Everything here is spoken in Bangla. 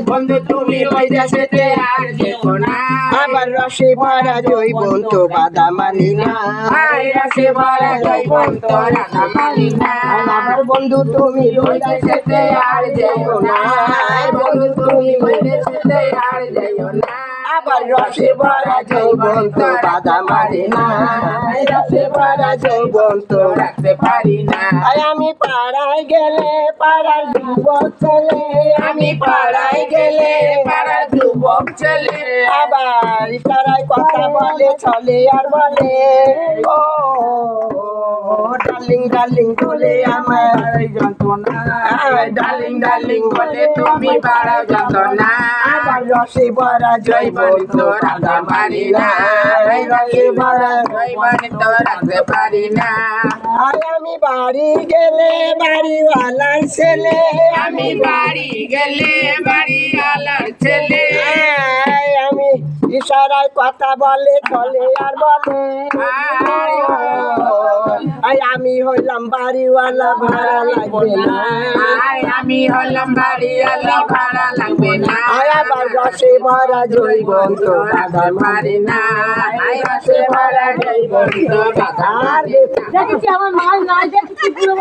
বন্ধু তুমি ওই দেশেতে আর যেও না, আবার রসে ভরা জৈবন তো বাধা মানি না, রসে ভরা জৈবন তো রাধা মানি না। আবার বন্ধু তুমি ওই দেশেতে আর যেও না, বন্ধু তুমি ওই দেশেতে আর যেও না, আবার রসে ভরা জৈবন তো বাধা মানি না, রসে ভরা জৈবন তো রাখতে পারি না। আমি পাড়ায় গেলে পাড়ার যুবক ছেলে, আমি পাড়ায় গেলে পাড়ার যুবক ছেলে, আবার তারাই কথা বলে চলে আর বলে ও ডার্লিং ডার্লিং বলে আমার যন্ত্রণা, ডার্লিং ডার্লিং বলে তুমি বাড়াও যন্ত্রণা। আবার রসে ভরা জৈবন জৈবন তো রাখতে পারি না, রসে ভরা জৈবন তো রাখতে পারি না। আমি বাড়ি গেলে বাড়িওয়ালার ছেলে, আমি বাড়ি গেলে বাড়িওয়ালার ছেলে, আমি ইশারায় কথা বলে চলে আর বলে আমি হইলাম বাড়িওয়ালা ভাড়া লাগবে না, আমি হলাম বাড়িওয়ালা ভাড়া লাগবে না। আবার রসে ভরা জৈবন তো বাধা পারি না, রসে ভরা জৈবন তো বাধা আর দেখেছি আমার মাল নাই দেখেছি পুরো